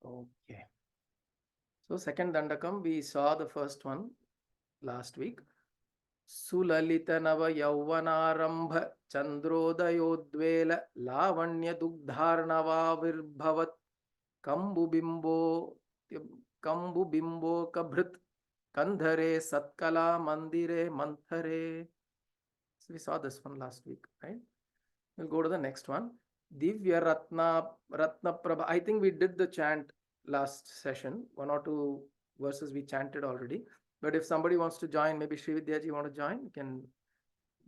Okay. So second Dandakam, we saw the first one last week. Sulalita Nava Yauvanarambha Chandrodayodvela Lavanya Dugdharnava Virbhavat Kambu Bimbo Kabhrit Kandhare Satkala Mandire Manthare. So we saw this one last week, right? We'll go to the next one. Divya Ratna Prabha. I think we did the chant last session. One or two verses we chanted already. But if somebody wants to join, maybe Srividyaji, you want to join, you can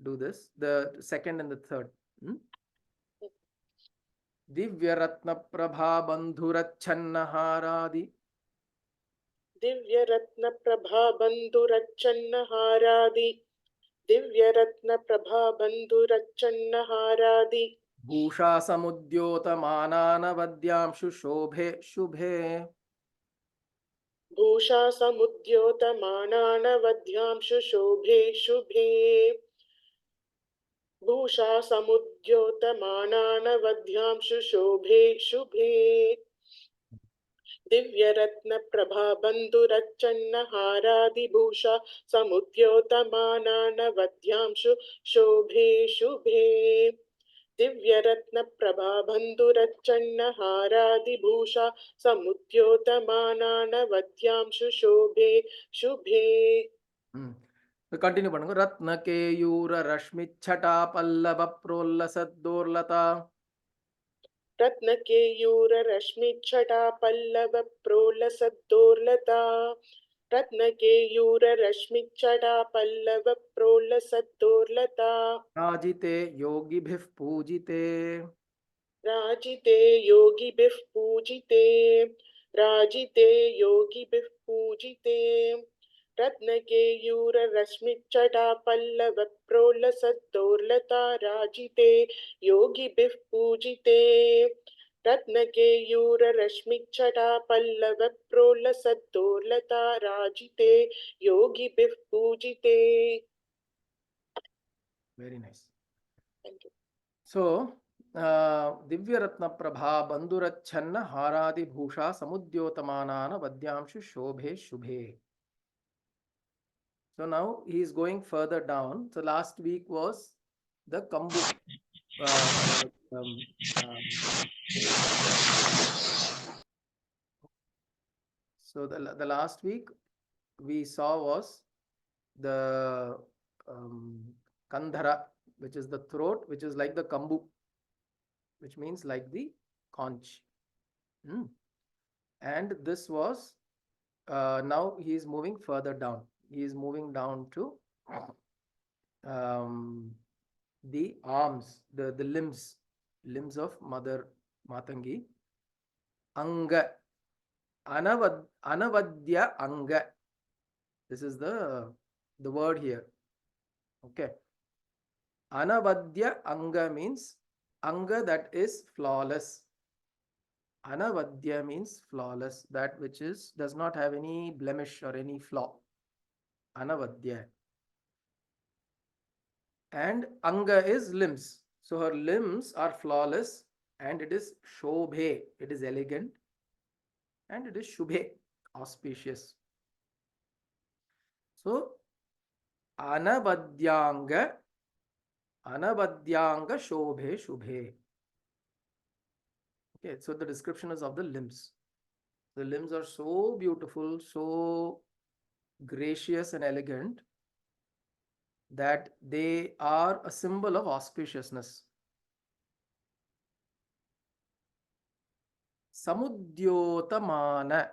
do this. The second and the third. Divya Ratna Prabha Bandhurachanna Haradi. Divya Ratna Prabha Bandhurachanna Haradi. Divya Ratna Prabha Bandhurachanna Haradi. Bhusha Samudyota Manana Vadyamshu Shobhe Shubhe. Bhusha Samudyota Vadyamshu Shobhe Shubhe. Bhusha Samudyota Vadyamshu Shobhe Shubhe. Divyaratna Prabha Bandhurachanna Haradibhusha Samudyotamanana Vadyamshu Shobhe Shubhe. Divyaratna Prabha Bandhurachanna Haradibhusha Samudyotamanana Vadyamshu Shobhe Shubhe. Continue பண்ணுங்க. ரத்ன கேயூர Rashmi சட்டா Pallava புரோல்லசத்தோர்லதா. Ratnakeyura Rashmichata Pallava Prolasadorlata. Ratnakeyura Rashmichata Pallava Prolasadorlata. राजिते योगिभिः पूजिते. Rajite Yogibhih Pujite. Rajite Yogibhih Pujite. Ratnakeyura Rashmichata Pallava Prolasadorlata. Rajite Yogibhih Pujite. Ratnakeyura Rashmichata Pallava Prolasadorlata. Rajite Yogibhih Pujite. Very nice. Thank you. So, Divya Ratna Prabha Bandhurachanna Haradi Bhusha Samudyotamanana Vadyamshu Shobhe Shubhe. So now he is going further down. So last week was the Kambu. So the last week we saw was the Kandhara, which is the throat, which is like the Kambu, which means like the conch. And this was, now he is moving further down. He is moving down to the arms, the limbs of Mother Matangi. Anga, Anavadya Anga. This is the word here. Okay. Anavadya Anga means Anga, that is flawless. Anavadya means flawless, that which does not have any blemish or any flaw. Anavadya. And Anga is limbs. So her limbs are flawless, and it is Shobhe, it is elegant, and it is Shubhe, auspicious. So Anavadyanga Shobhe Shubhe. Okay, so the description is of the limbs. The limbs are so beautiful, so gracious and elegant, that they are a symbol of auspiciousness. Samudyotamana.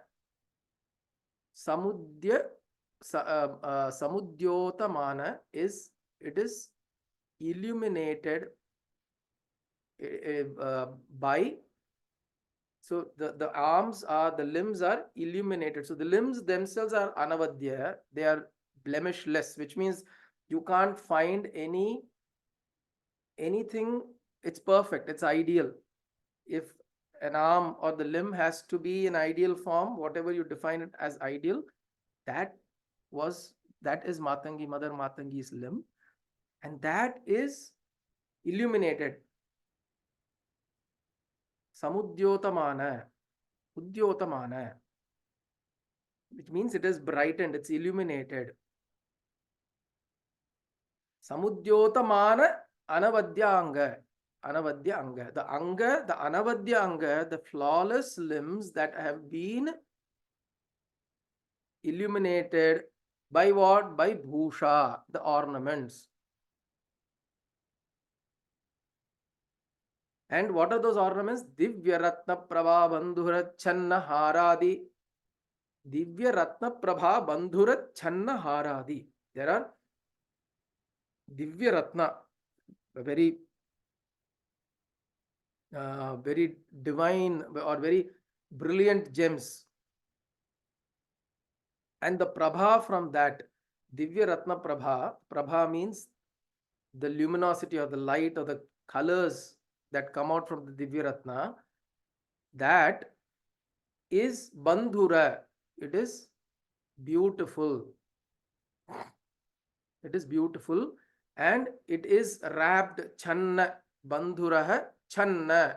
Samudyotamana is, it is illuminated by, so the arms are, the limbs are illuminated. So the limbs themselves are anavadya, they are blemishless, which means you can't find anything, it's perfect, it's ideal. If an arm or the limb has to be in ideal form, whatever you define it as ideal, that is Matangi, Mother Matangi's limb, and that is illuminated. Samudyotamana. Udyotamana, which means it is brightened, it's illuminated. Samudyotamana anavadya anga. Anavadya anga. The anga, the anavadya anga, the flawless limbs that have been illuminated by what? By bhusha, the ornaments. And what are those ornaments? Divya Ratna Prabha Bandhura Channa Haradi. Divya Ratna Prabha Bandhura Channa Haradi. There are Divya Ratna, a very very divine or very brilliant gems. And the Prabha from that, Divya Ratna Prabha, Prabha means the luminosity or the light or the colors that come out from the Divya Ratna, that is Bandhura. It is beautiful. It is beautiful and it is wrapped Channa Bandhuraha Channa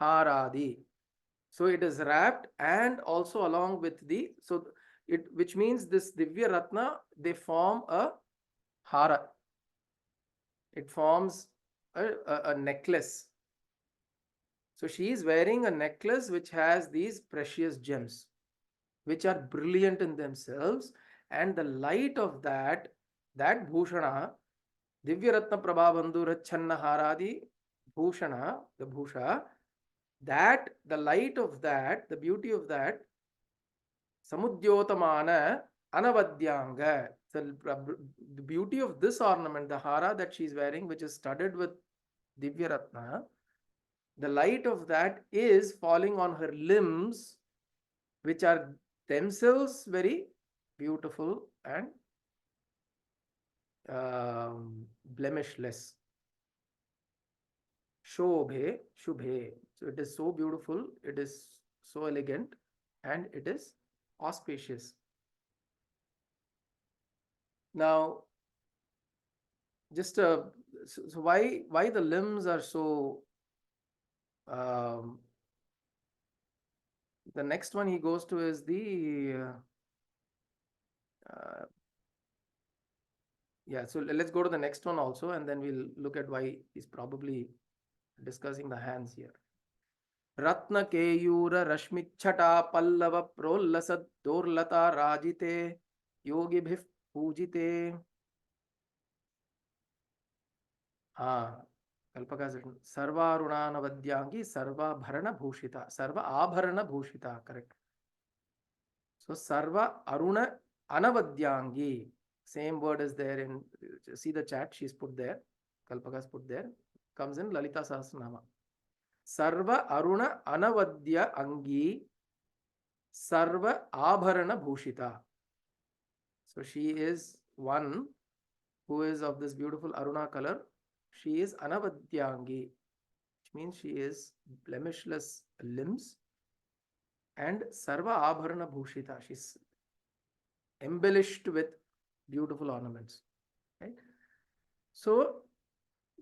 Haradi. So it is wrapped and also along with the, so it, which means this Divya Ratna, they form a hara. It forms a necklace. So she is wearing a necklace which has these precious gems, which are brilliant in themselves, and the light of that Bhushana, Divya Ratna Prabha Bandhura Channa Haradi Bhushana, the Bhusha, that the light of that, the beauty of that, Samudyotamana Anavadyanga. The beauty of this ornament, the hara that she is wearing, which is studded with Divya Ratna, the light of that is falling on her limbs, which are themselves very beautiful and blemishless. Shobhe, Shubhe. So it is so beautiful, it is so elegant, and it is auspicious. Now, just so why the limbs are so. The next one he goes to is the. Yeah, so let's go to the next one also, and then we'll look at why he's probably discussing the hands here. Ratna Keyura Rashmichata Pallava Prollasad Dorlata Rajite Yogi Bhif Pujite. Kalpaka is written Sarva Runanavadyangi Sarva Bharana Bhushita. Sarva Abharana Bhushita, correct. So Sarva Aruna Anavadyangi. Same word is there in, see the chat, she's put there. Kalpaka's put there. Comes in Lalita Sahasranama. Sarva Aruna Anavadya Angi Sarva Abharana Bhushita. So she is one who is of this beautiful Aruna color. She is Anavadyangi, which means she is blemishless limbs, and Sarva Abharana Bhushita. She's embellished with beautiful ornaments. Right? So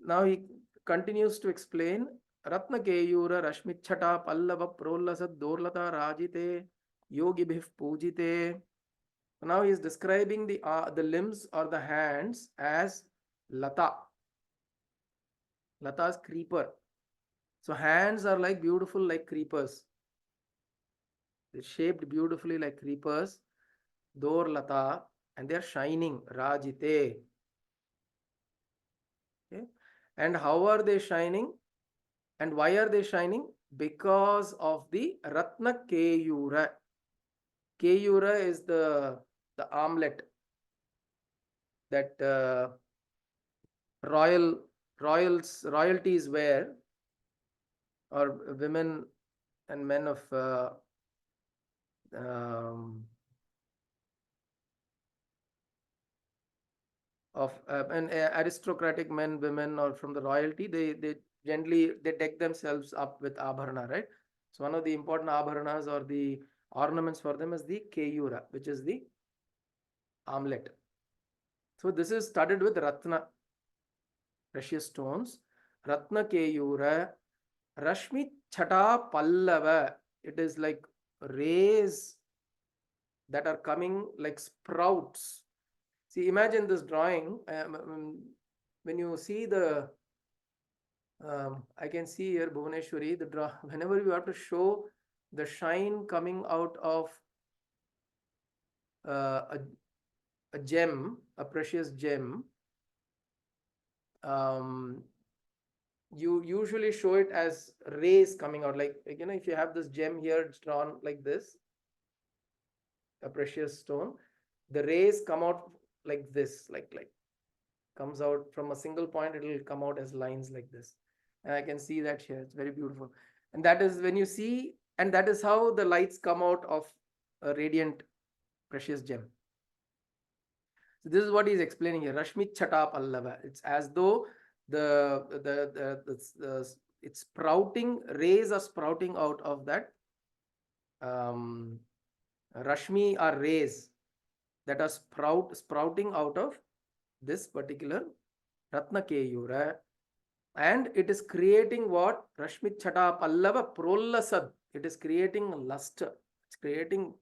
now he continues to explain Ratna Keyura Rashmichata Pallava Prollasad Dorlata Rajite Yogi Bhif Pujite. Now he is describing the limbs or the hands as Lata. Lata's creeper. So hands are like beautiful like creepers. They're shaped beautifully like creepers. Dor Lata, and they're shining. Rajite. Okay. And how are they shining? And why are they shining? Because of the Ratna Keyura. Keyura is the armlet that royalties wear, or women and men of and aristocratic men, women, or from the royalty, they generally they deck themselves up with abharana, right? So one of the important abharanas or the ornaments for them is the keyura, which is the armlet. So this is studded with ratna, precious stones. Ratna keyura, Rashmi Chata Pallava. It is like rays that are coming like sprouts. See, imagine this drawing. When you see the, I can see here Bhuvaneshwari, the draw, whenever you have to show the shine coming out of uh, a gem, a precious gem, um, you usually show it as rays coming out. Like, if you have this gem here, it's drawn like this, a precious stone, the rays come out like this, like comes out from a single point, it will come out as lines like this. And I can see that here. It's very beautiful. And that is when you see, and that is how the lights come out of a radiant precious gem. So this is what he's explaining here. Rashmi Chata Pallava. It's as though it's sprouting, rays are sprouting out of that. Rashmi are rays that are sprouting out of this particular Ratna Keyura, and it is creating what? Rashmi Chata Pallava Prollasad. It is creating luster. It's creating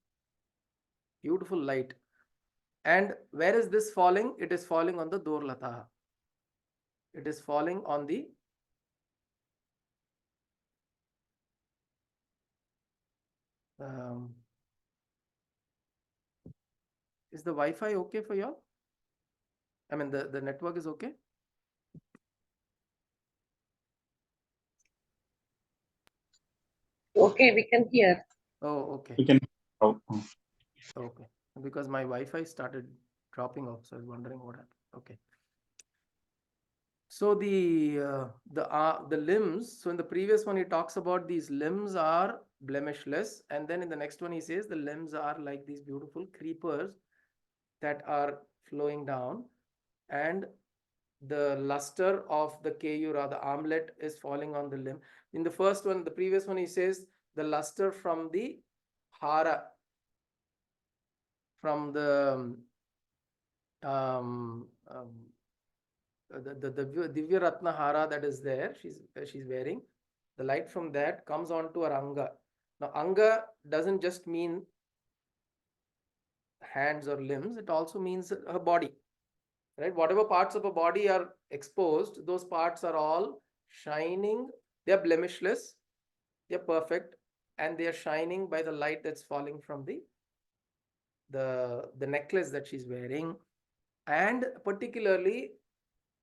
beautiful light. And where is this falling? It is falling on the Dorlata. It is falling on the is the Wi-Fi okay for you all? I mean, the network is okay? Okay, we can hear. Oh, okay. We can. Okay. Because my Wi-Fi started dropping off, so I was wondering what happened. Okay. So the limbs. So in the previous one, he talks about these limbs are blemishless, and then in the next one, he says the limbs are like these beautiful creepers that are flowing down, and the luster of the keyura, the armlet, is falling on the limb. In the first one, the previous one, he says the luster from the hara, from the Divya Ratna Hara that is there, she's wearing, the light from that comes onto her anga. Now, anga doesn't just mean hands or limbs, it also means her body, right? Whatever parts of her body are exposed, those parts are all shining. They are blemishless, they are perfect, and they are shining by the light that's falling from the necklace that she's wearing. And particularly,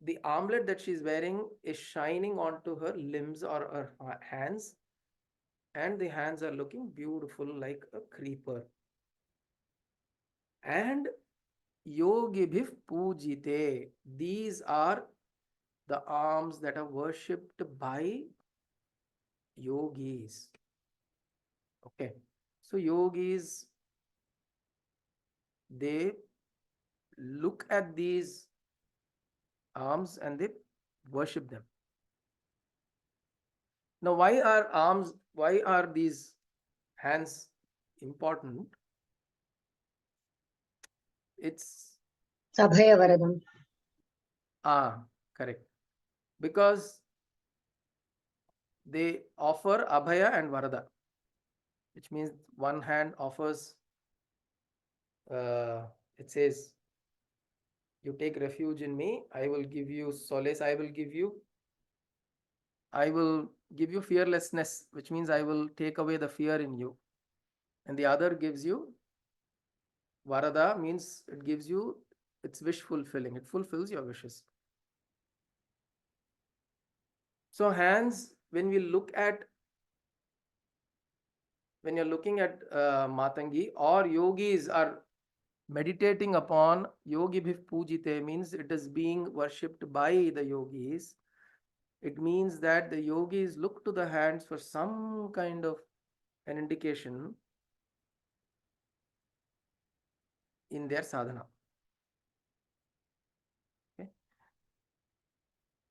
the armlet that she's wearing is shining onto her limbs or her hands, and the hands are looking beautiful like a creeper. And yogibhiv pujite, these are the arms that are worshipped by yogis. Okay, so yogis, they look at these arms and they worship them. Now, why are these hands important? It's Abhayavaradam. correct. Because they offer Abhaya and Varada, which means one hand offers, it says, you take refuge in me, I will give you solace, I will give you fearlessness, which means I will take away the fear in you. And the other gives you Varada, means it gives you, it's wish fulfilling, it fulfills your wishes. So hands, when you're looking at Matangi, or yogis are meditating upon yogi bhiv pujite, means it is being worshipped by the yogis. It means that the yogis look to the hands for some kind of an indication in their sadhana. Okay.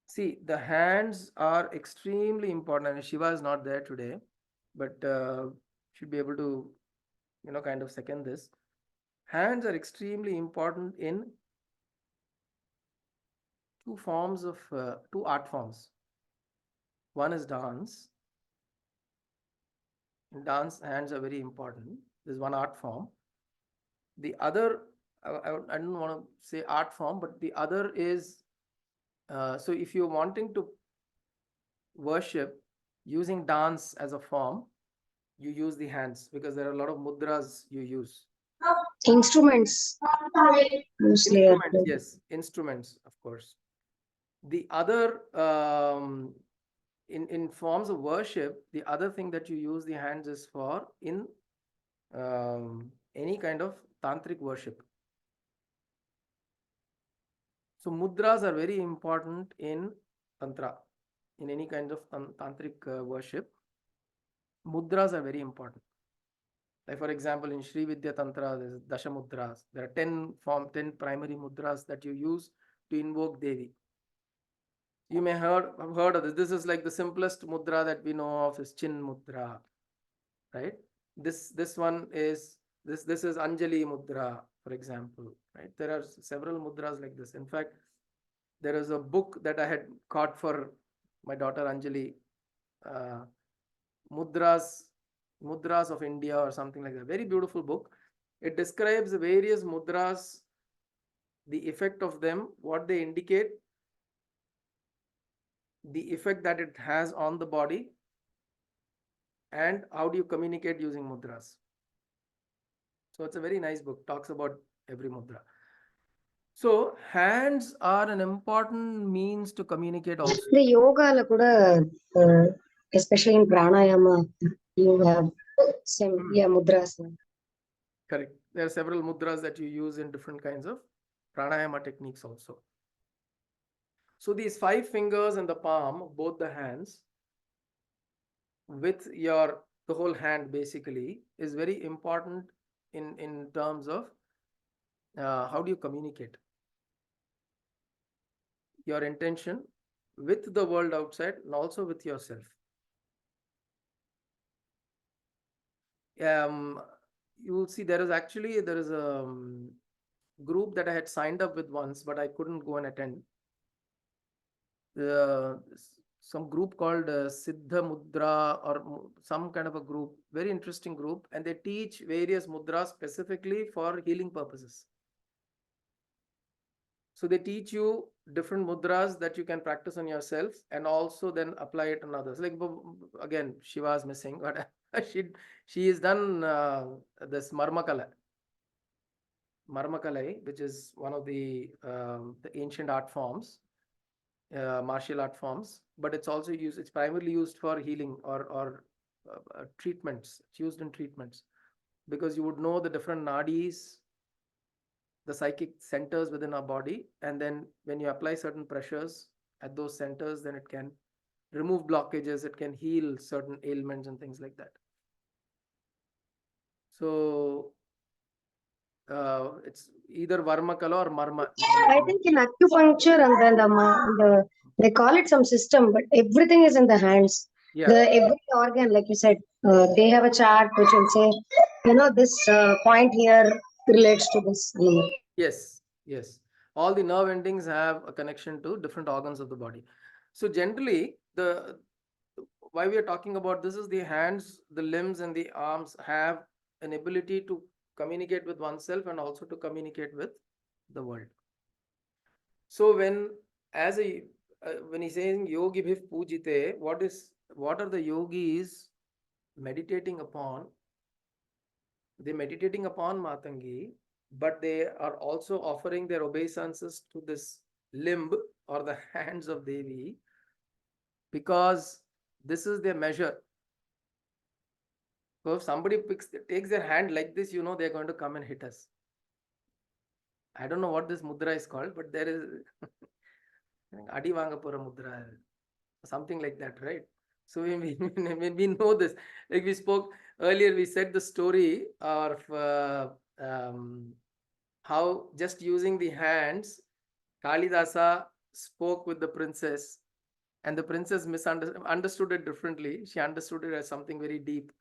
See, the hands are extremely important, and Shiva is not there today, but should be able to, kind of second this. Hands are extremely important in two art forms. One is dance, In dance, hands are very important. This is one art form. The other, I don't want to say art form, but the other is, so if you're wanting to worship using dance as a form, you use the hands because there are a lot of mudras you use. Instruments mostly are Instruments, yes, instruments, of course. The other, in forms of worship, the other thing that you use the hands is for in any kind of tantric worship. So mudras are very important in tantra, in any kind of tantric worship. Mudras are very important. Like for example, in Sri Vidya Tantra, there's Dasha Mudras. There are 10 primary mudras that you use to invoke Devi. You may have heard of this. This is like the simplest mudra that we know of is Chin Mudra, right? This one is this is Anjali Mudra, for example, right? There are several mudras like this. In fact, there is a book that I had caught for my daughter Anjali, uh, Mudras of India or something like that. Very beautiful book. It describes the various mudras, the effect of them, what they indicate, the effect that it has on the body, and how do you communicate using mudras. So it's a very nice book, talks about every mudra. So hands are an important means to communicate also. the yoga kuda, especially in pranayama, you have some mudras. Correct. There are several mudras that you use in different kinds of pranayama techniques also. So these 5 fingers in the palm of both the hands with the whole hand basically is very important in terms of how do you communicate your intention with the world outside and also with yourself. You will see there is a group that I had signed up with once, but I couldn't go and attend. Some group called Siddha Mudra or some kind of a group, very interesting group, and they teach various mudras specifically for healing purposes. So they teach you different mudras that you can practice on yourself and also then apply it on others. Like again, Shiva is missing, but she has done this Marmakalai, which is one of the ancient art forms, martial art forms, but it's also used. It's primarily used for healing or treatments. It's used in treatments because you would know the different nadis, the psychic centers within our body, and then when you apply certain pressures at those centers, then it can remove blockages, it can heal certain ailments and things like that. So it's either Varmakala or Marma. I think in acupuncture and then they call it some system, but everything is in the hands. Yeah. Every organ, like you said, they have a chart which will say, this point here relates to this. Yes. All the nerve endings have a connection to different organs of the body. So generally, why we are talking about this is the hands, the limbs, and the arms have an ability to communicate with oneself and also to communicate with the world. So when he's saying yogi bhiv pujite, what are the yogis meditating upon? They're meditating upon Matangi, but they are also offering their obeisances to this limb or the hands of Devi because this is their measure. So if somebody takes their hand like this, they're going to come and hit us. I don't know what this mudra is called, but there is Adi Vangapura mudra, something like that, right? So we know this. Like we spoke earlier, we said the story of how just using the hands, Kalidasa spoke with the princess, and the princess understood it differently. She understood it as something very deep,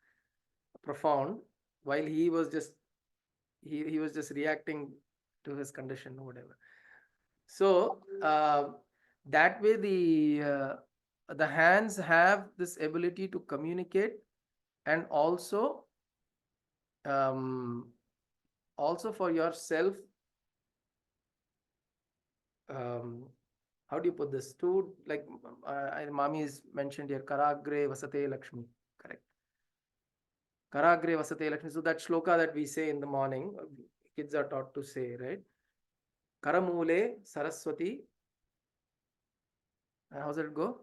profound, while he was just reacting to his condition or whatever. So that way the hands have this ability to communicate and also for yourself, how do you put this? To like Mami is mentioned here, Karagre Vasate Lakshmi, correct? Karagre Vasate Lakshmi. So that shloka that we say in the morning, kids are taught to say, right? Karamule Saraswati. How does it go?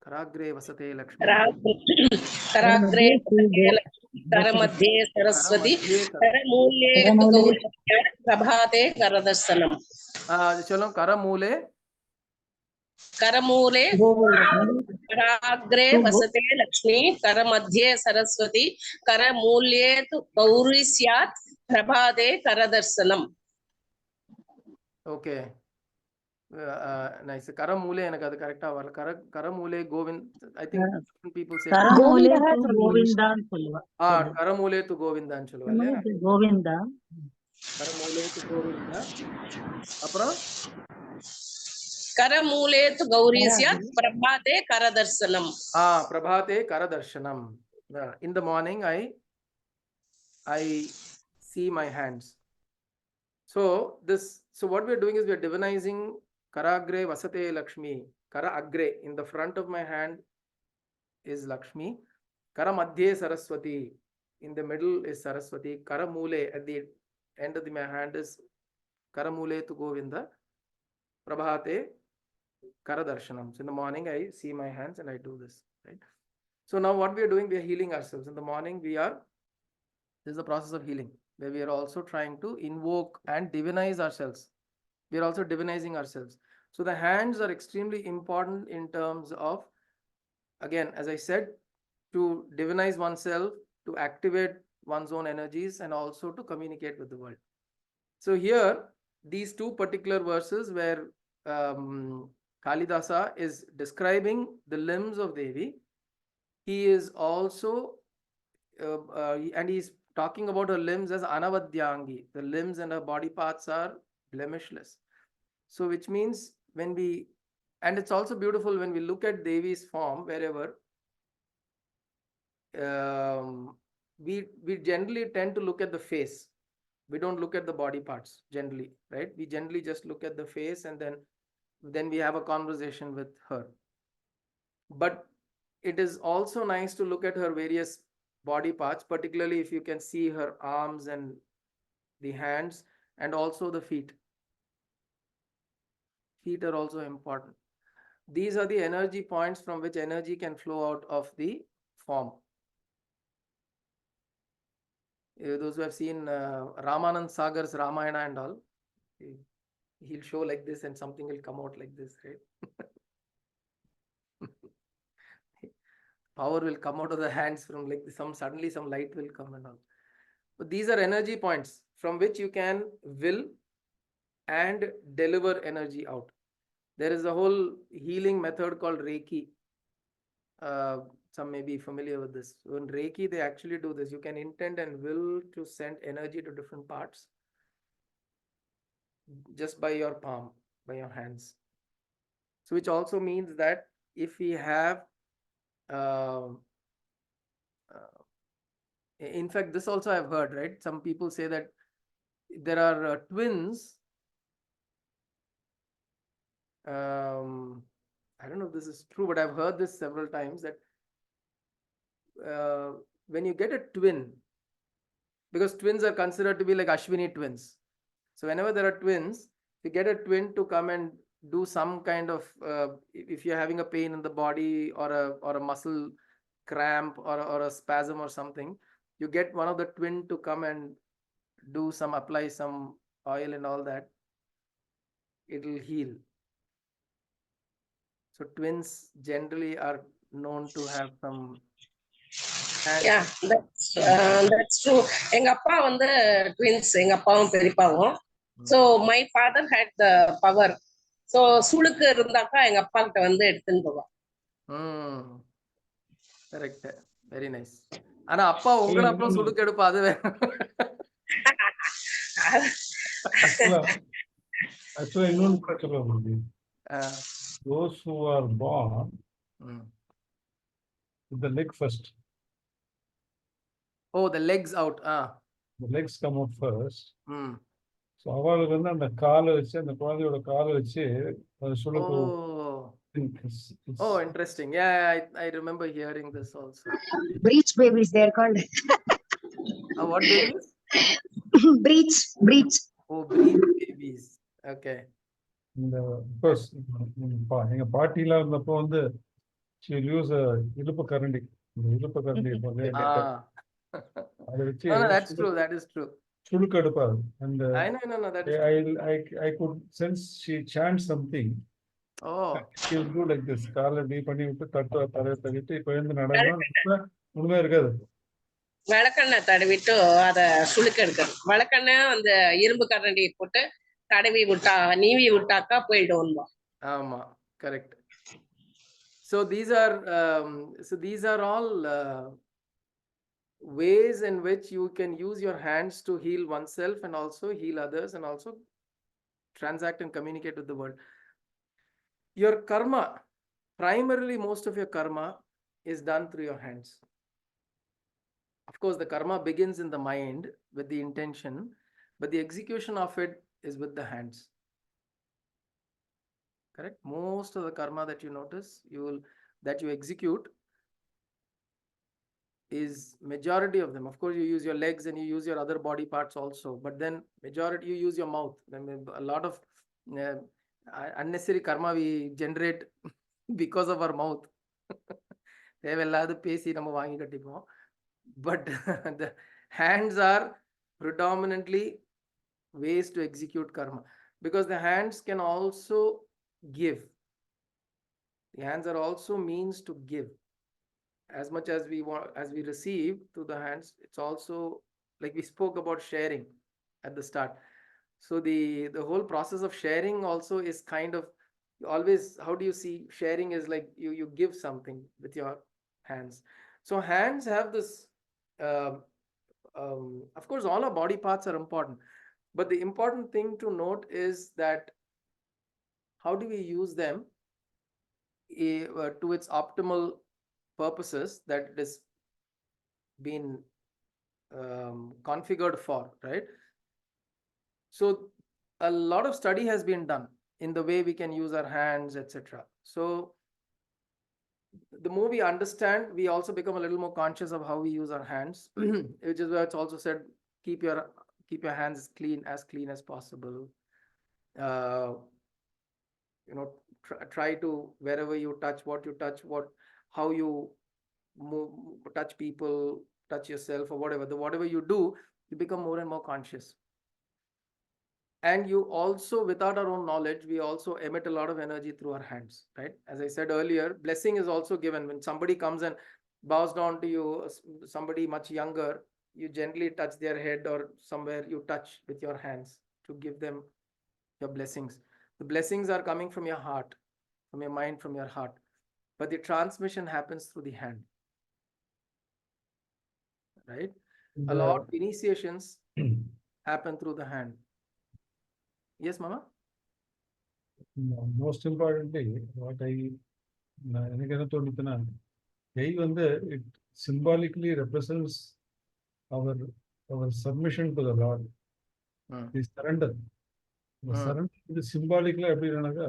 Karagre Vasate Lakshmi. Karagre Karamadhe Saraswati Karamulye Gaurya Prabhate Karadasanam. चलो Karamule Karagre Vasate Lakshmi Karamadhe Saraswati Karamulye Gauri Syat Prabhate Karadarsanam. Okay. Nice. Karamule enakku adu correct ah varala. Karamule Govind. I think different people say Karamule to Govinda nu solluva. Karamule to Govinda nu solluva. Govinda. Karamule to Govinda. Apra Karamule to Gauri Syat Prabhate Karadarsanam. Prabhate Karadarshanam. In the morning I see my hands. So what we are doing is we are divinizing Karagre Vasate Lakshmi. Kara Agre, in the front of my hand is Lakshmi. Kara Madhye Saraswati, in the middle is Saraswati. Kara Mule, at the end of my hand is Kara Mule to Govinda. Prabhate Karadarshanam. So in the morning I see my hands and I do this. Right. So now what we are doing, we are healing ourselves. In the morning this is the process of healing, where we are also trying to invoke and divinize ourselves. We are also divinizing ourselves. So the hands are extremely important in terms of, again, as I said, to divinize oneself, to activate one's own energies, and also to communicate with the world. So here, these two particular verses where Kalidasa is describing the limbs of Devi, he is also, and he's talking about her limbs as Anavadyangi. The limbs and her body parts are blemishless. So which means and it's also beautiful when we look at Devi's form wherever, we generally tend to look at the face. We don't look at the body parts generally, right? We generally just look at the face and then we have a conversation with her. But it is also nice to look at her various body parts, particularly if you can see her arms and the hands and also the feet. Feet are also important. These are the energy points from which energy can flow out of the form. Those who have seen Ramanand Sagar's Ramayana and all, he'll show like this and something will come out like this, right? Power will come out of the hands from like suddenly some light will come and all. But these are energy points from which you can will and deliver energy out. There is a whole healing method called Reiki. Some may be familiar with this. So in Reiki, they actually do this. You can intend and will to send energy to different parts just by your palm, by your hands. So which also means that if we have, in fact, this also I've heard, right? Some people say that there are twins. I don't know if this is true, but I've heard this several times that when you get a twin, because twins are considered to be like Ashwini twins. So whenever there are twins, you get a twin to come and do some kind of, if you're having a pain in the body or a muscle cramp or a spasm or something, you get one of the twin to come and apply some oil and all that. It will heal. So twins generally are known to have some. Yeah, that's true. எங்க அப்பா வந்து twins, எங்க அப்பாவும் பெரியப்பாவும். So my father had the power. So சுளுக்கு இருந்தாக்கா எங்க அப்பா கிட்ட வந்து எடுத்துன்னு போவான். Correct. Very nice. ஆனா அப்பா உங்கள அப்புறம் சுளுக்கு எடுப்பா அது வேற. Actually, இன்னொன்னு கூட சொல்லுவாங்க. Those who are born with the leg first. Oh, the legs out. The legs come out first. Hmm. So அவளுக்கு வந்து அந்த காலை வச்சு அந்த குழந்தையோட காலை வச்சு அது சுளுக்கு. Oh. Oh, interesting. Yeah, I remember hearing this also. Breech babies, they're called. What babies? breech. Oh, breech babies. Okay. இந்த course எங்க பாட்டிலாம் இருந்தப்போ வந்து she'll use a இலுப்பு கரண்டி. இந்த இலுப்பு கரண்டி அதை வச்சு No, that's true. That is true. சுளுக்கு எடுப்பாரு. And I know, no, that is true. I could sense she chants something. Oh. She'll do like this. காலை இப்படி பண்ணி விட்டு தலையை தள்ளிட்டு இப்ப எழுந்து நடனா ஒண்ணுமே இருக்காது. விளக்கெண்ணெய் தடவிட்டு அத சுளுக்கு எடுக்கிறது. விளக்கெண்ணெய் அந்த இரும்பு கரண்டி போட்டு தடவி விட்டா நீவி விட்டாக்கா போயிடும். ஆமா, correct. So these are all ways in which you can use your hands to heal oneself and also heal others and also transact and communicate with the world. Your karma, primarily most of your karma is done through your hands. Of course, the karma begins in the mind with the intention, but the execution of it is with the hands. Correct? Most of the karma that you notice, that you execute, is majority of them. Of course, you use your legs and you use your other body parts also, but then majority you use your mouth. I mean, a lot of unnecessary karma we generate because of our mouth. தேவையில்லாத பேசி நம்ம வாங்கி கட்டிப்போம். But the hands are predominantly ways to execute karma, because the hands can also give. The hands are also means to give. As much as we want, as we receive through the hands, it's also like we spoke about sharing at the start. So the whole process of sharing also is kind of always, how do you see sharing is like you give something with your hands. So hands have this of course all our body parts are important, but the important thing to note is that how do we use them to its optimal purposes that it is been configured for, right? So a lot of study has been done in the way we can use our hands, etc. So the more we understand, we also become a little more conscious of how we use our hands, which is where it's also said, keep your hands clean as possible. Try to, wherever you touch, what you touch, how you move, touch people, touch yourself, or whatever you do, you become more and more conscious. And you also, without our own knowledge, we also emit a lot of energy through our hands, right? As I said earlier, blessing is also given when somebody comes and bows down to you, somebody much younger, you gently touch their head or somewhere you touch with your hands to give them your blessings. The blessings are coming from your heart, from your mind, from your heart, but the transmission happens through the hand, right? A lot of initiations happen through the hand. Yes, Mama? Most importantly, what எனக்கு என்ன தோணுதுன்னா, கை வந்து it symbolically represents our submission to the Lord. We surrender. The surrender is symbolically எப்படின்னாக்கா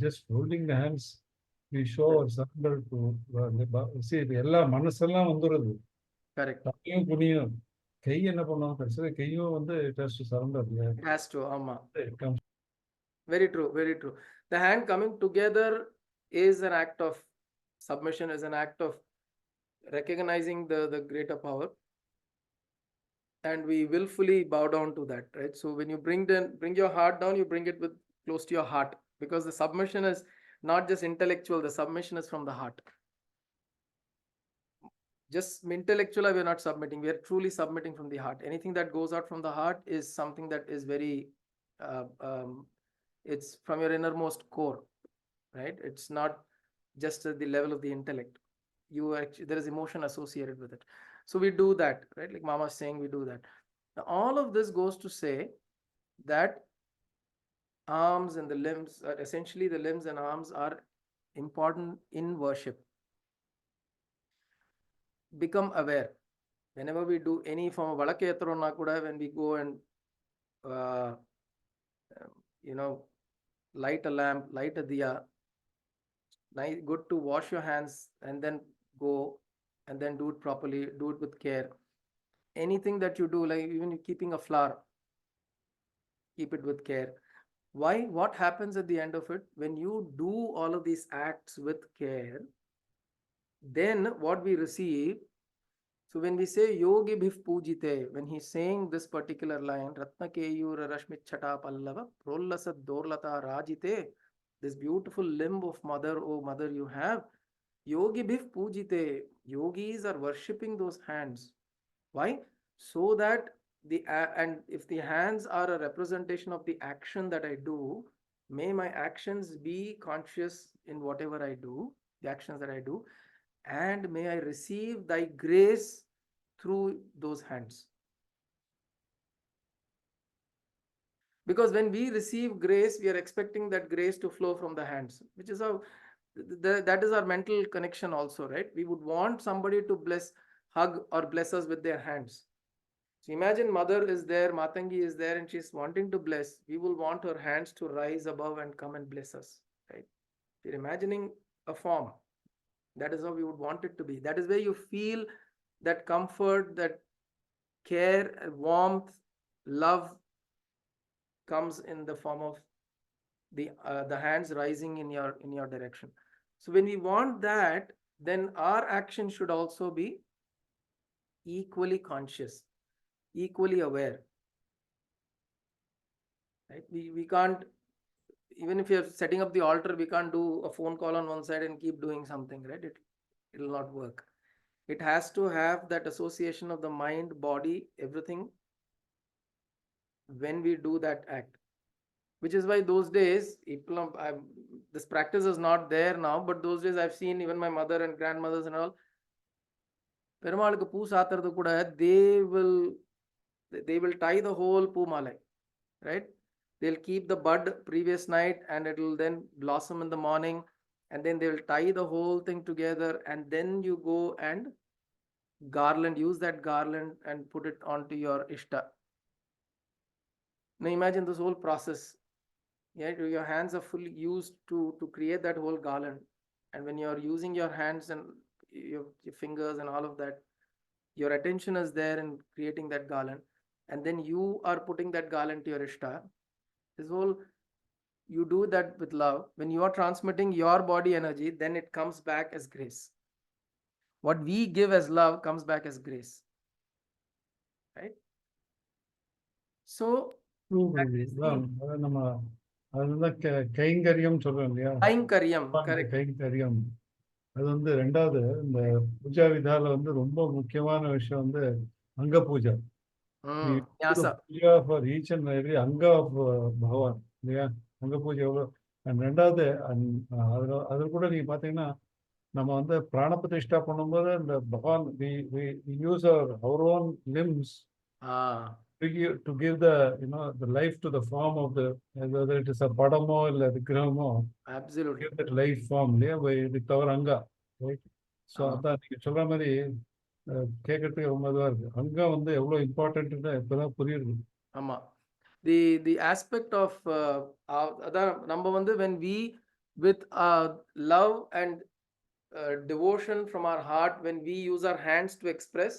just holding the hands, we show our surrender to see எல்லா மனசெல்லாம் வந்துருது. Correct. தலையும் குனியும், கை என்ன பண்ணுவோம் கடைசியில கையும் வந்து it has to surrender. It has to, ஆமா. It comes. Very true, very true. The hand coming together is an act of submission, is an act of recognizing the greater power, and we willfully bow down to that, right? So when you bring your heart down, you bring it with close to your heart, because the submission is not just intellectual, the submission is from the heart. Just intellectually we are not submitting, we are truly submitting from the heart. Anything that goes out from the heart is something that is very it's from your innermost core, right? It's not just at the level of the intellect. There is emotion associated with it. So we do that, right? Like Mama is saying, we do that. Now, all of this goes to say that arms and the limbs are essentially, the limbs and arms are important in worship. Become aware. whenever we do any form of valakyatrona kuda, when we go and you know, light a lamp, light a diya, nice, good to wash your hands and then go and then do it properly, do it with care. Anything that you do, like even keeping a flower, keep it with care. Why? What happens at the end of it? When you do all of these acts with care, then what we receive. So when we say yogi bhiv pujite, when he's saying this particular line, Ratna Keyura Rashmit Chata Pallava, Prollasat Dorlata Rajite, this beautiful limb of mother, oh mother, you have. Yogi bhiv pujite, yogis are worshipping those hands. Why? So that and if the hands are a representation of the action that I do, may my actions be conscious in whatever I do, the actions that I do, and may I receive thy grace through those hands. Because when we receive grace, we are expecting that grace to flow from the hands, which is how that is our mental connection also, right? We would want somebody to hug or bless us with their hands. So imagine mother is there, Matangi is there, and she's wanting to bless. We will want her hands to rise above and come and bless us, right? You're imagining a form. That is how we would want it to be. That is where you feel that comfort, that care, warmth, love comes in the form of the hands rising in your direction. So when we want that, then our action should also be equally conscious, equally aware. Right? We can't, even if you're setting up the altar, we can't do a phone call on one side and keep doing something, right? It will not work. It has to have that association of the mind, body, everything when we do that act. Which is why those days, this practice is not there now, but those days I've seen even my mother and grandmothers and all, Perumalukku poo saatharadhu kuda, they will tie the whole poo malai, right? They'll keep the bud previous night and it will then blossom in the morning, and then they will tie the whole thing together, and then you go and use that garland and put it onto your ishta. Now imagine this whole process. Yeah, your hands are fully used to create that whole garland, and when you're using your hands and your fingers and all of that, your attention is there in creating that garland, and then you are putting that garland to your ishta. This whole, you do that with love. When you are transmitting your body energy, then it comes back as grace. What we give as love comes back as grace, right? So நம்ம அதுதான் கைங்கரியம் சொல்றோம் இல்லையா, கைங்கரியம், correct. கைங்கரியம் அது வந்து ரெண்டாவது இந்த பூஜா விதால வந்து ரொம்ப முக்கியமான விஷயம் வந்து அங்க puja. Puja for each and every அங்க ஆஃப் பகவான் இல்லையா, அங்க பூஜை எவ்வளோ. ரெண்டாவது அதில் கூட நீங்க பாத்தீங்கன்னா நம்ம வந்து பிராண பிரதிஷ்டா பண்ணும்போது இந்த Bhagwan use our own limbs to give the the life to the form of the, whether it is a padamo or the gramo, absolutely give that life form with our anga, right? So அதான் நீங்க சொல்ற மாதிரி கேட்கறதுக்கு ரொம்ப இதுவா இருக்கு. அங்க வந்து எவ்வளவு இம்பார்ட்டன்ட் இப்பதான் புரியுது. ஆமா, the aspect of அதான் நம்ம வந்து when we with love and devotion from our heart, when we use our hands to express,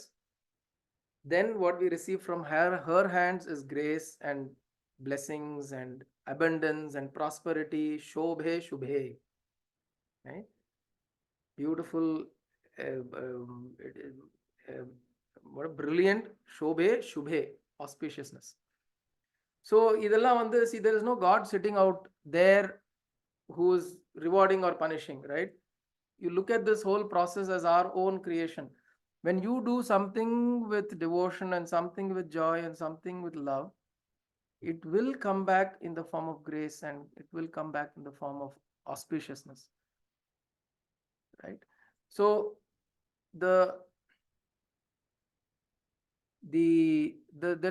then what we receive from her hands is grace and blessings and abundance and prosperity. Shobhe shubhe, right? Beautiful, what a brilliant shobhe shubhe, auspiciousness. So idella vandu, see, there is no God sitting out there who is rewarding or punishing, right? You look at this whole process as our own creation. When you do something with devotion and something with joy and something with love, it will come back in the form of grace, and it will come back in the form of auspiciousness, right? So there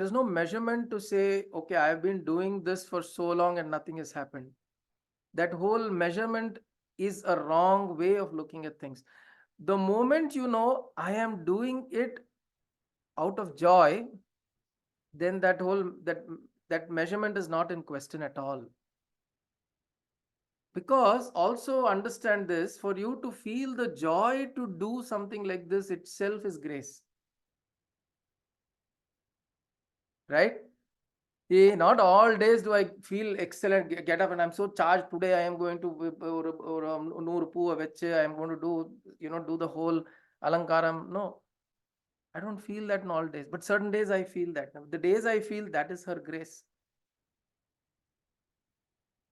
is no measurement to say, okay, I have been doing this for so long and nothing has happened. That whole measurement is a wrong way of looking at things. The moment you know I am doing it out of joy, then that measurement is not in question at all. Because also understand this, for you to feel the joy to do something like this itself is grace. Right? Not all days do I feel excellent, get up and I'm so charged. Today I am going to I am going to do, do the whole alankaram. No, I don't feel that in all days, but certain days I feel that. The days I feel, that is her grace.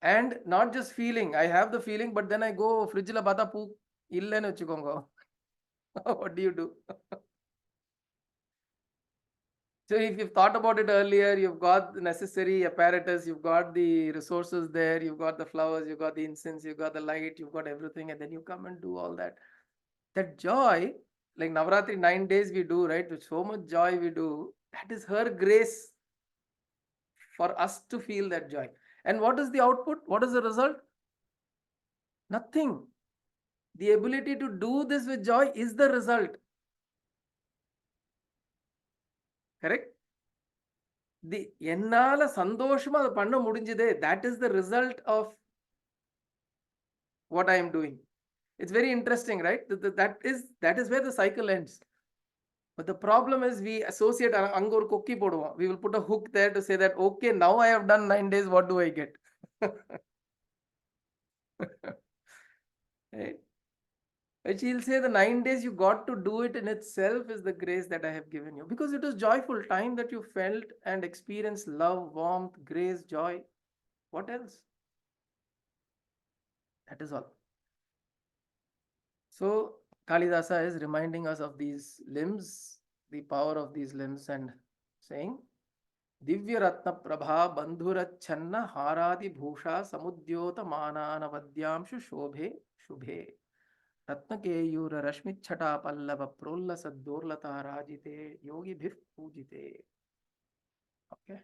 And not just feeling, I have the feeling, but then I go fridge la bata poo illenu vechukongo. What do you do? So if you've thought about it earlier, you've got the necessary apparatus, you've got the resources there, you've got the flowers, you've got the incense, you've got the light, you've got everything, and then you come and do all that. That joy, like Navratri 9 days we do, right? With so much joy we do, that is her grace for us to feel that joy. And what is the output? What is the result? Nothing. The ability to do this with joy is the result. Correct? The ennala sandoshama adu panna mudinjide, that is the result of what I am doing. It's very interesting, right? That is where the cycle ends. But the problem is we associate angur kokki poduvom. We will put a hook there to say that, okay, now I have done 9 days, what do I get? Right? But she'll say the 9 days you got to do it in itself is the grace that I have given you. Because it was joyful time that you felt and experienced love, warmth, grace, joy. What else? That is all. So Kalidasa is reminding us of these limbs, the power of these limbs, and saying, Divya Ratna Prabha Bandhurachanna Haradi Bhusha Samudyota Manana Vadyamshu Shobhe Shubhe Ratnakeyura Rashmichata Pallava Prolla Saddorlata Rajite Yogi Bhir Pujite. Okay.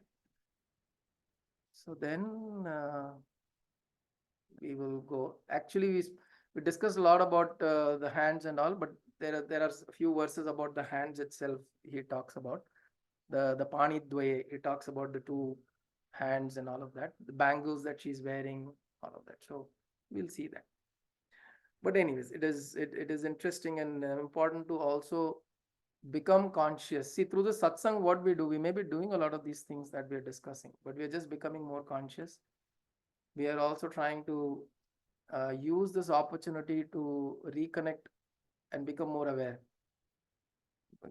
So then we will go. Actually, we discussed a lot about the hands and all, but there are a few verses about the hands itself. He talks about the pani dvaye. He talks about the two hands and all of that, the bangles that she's wearing, all of that. So we'll see that. But anyways, it is interesting and important to also become conscious. See, through the satsang, what we do, we may be doing a lot of these things that we are discussing, but we are just becoming more conscious. We are also trying to use this opportunity to reconnect and become more aware.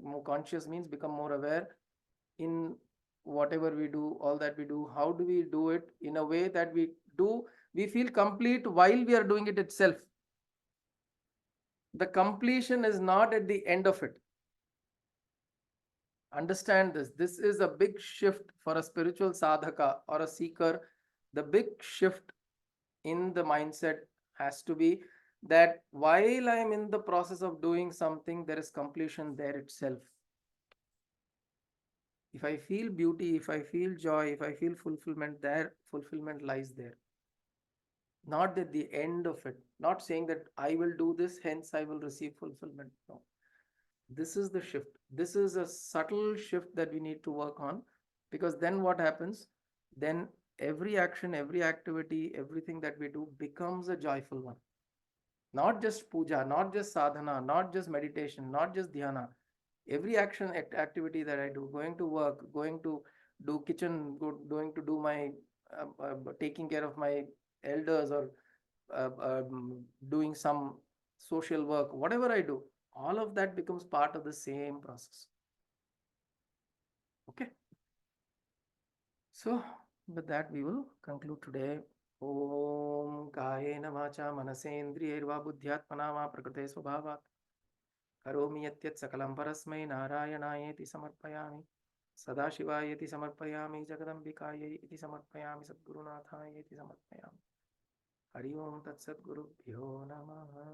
More conscious means become more aware in whatever we do, all that we do. How do we do it in a way that we feel complete while we are doing it itself? The completion is not at the end of it. Understand this. This is a big shift for a spiritual sadhaka or a seeker. The big shift in the mindset has to be that while I am in the process of doing something, there is completion there itself. If I feel beauty, if I feel joy, if I feel fulfillment, there fulfillment lies there. Not at the end of it. Not saying that I will do this, hence I will receive fulfillment. No. This is the shift. This is a subtle shift that we need to work on, because then what happens? Then every action, every activity, everything that we do becomes a joyful one. Not just puja, not just sadhana, not just meditation, not just dhyana. Every action, activity that I do, going to work, going to do kitchen, going to do my taking care of my elders, or doing some social work, whatever I do, all of that becomes part of the same process. Okay. So with that, we will conclude today. Om Kayena Vacha Manasendriyarva Buddhyatmana Va Prakrite Swabhavat Karomi Yatyat Sakalam Parasmai Narayanaayeti Samarpayami Sadashivayeti Samarpayami Jagadambikayeti iti Samarpayami Sadgurunathayeti Samarpayami Hari Om Tat Sadgurubhyo Namaha.